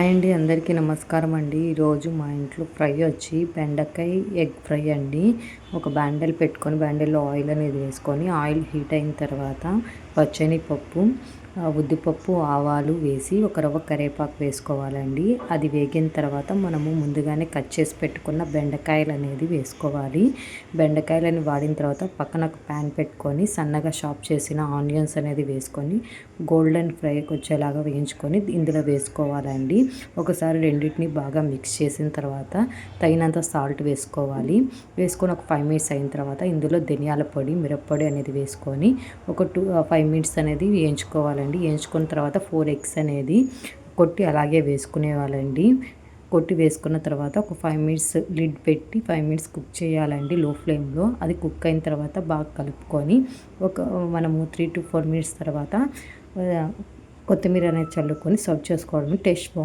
Hi అండి, అందరికీ నమస్కారం అండి. ఈరోజు మా ఇంట్లో ఫ్రై వచ్చి బెండకాయ ఎగ్ ఫ్రై అండి. ఒక బాండెల్ పెట్టుకొని బాండెల్లో ఆయిల్ అనేది వేసుకొని ఆయిల్ హీట్ అయిన తర్వాత పచ్చనిపప్పు, ఉద్దిపప్పు, ఆవాలు వేసి ఒక రవ్వ కరివేపాకు వేసుకోవాలండి. అది వేగిన తర్వాత మనము ముందుగానే కట్ చేసి పెట్టుకున్న బెండకాయలు అనేది వేసుకోవాలి. బెండకాయలని వాడిన తర్వాత పక్కన ఒక ప్యాన్ పెట్టుకొని సన్నగా చాప్ చేసిన ఆనియన్స్ అనేది వేసుకొని గోల్డెన్ ఫ్రైకి వచ్చేలాగా వేయించుకొని ఇందులో వేసుకోవాలండి. ఒకసారి రెండింటిని బాగా మిక్స్ చేసిన తర్వాత తగినంత సాల్ట్ వేసుకోవాలి. వేసుకొని ఒక 5 మినిట్స్ అయిన తర్వాత ఇందులో ధనియాల పొడి, మిరప్పొడి అనేది వేసుకొని ఒక 5 మినిట్స్ అనేది వేయించుకోవాలండి. వేయించుకున్న తర్వాత 4 ఎగ్స్ అనేది కొట్టి అలాగే వేసుకునేవాళ్ళండి. కొట్టి వేసుకున్న తర్వాత ఒక 5 మినిట్స్ లిడ్ పెట్టి 5 మినిట్స్ కుక్ చేయాలండి లో ఫ్లేమ్లో. అది కుక్ అయిన తర్వాత బాగా కలుపుకొని మనము 3 to 4 మినిట్స్ తర్వాత కొత్తిమీర అనేది చల్లుకొని సర్వ్ చేసుకోవడం. టేస్ట్ బాగుంటుంది.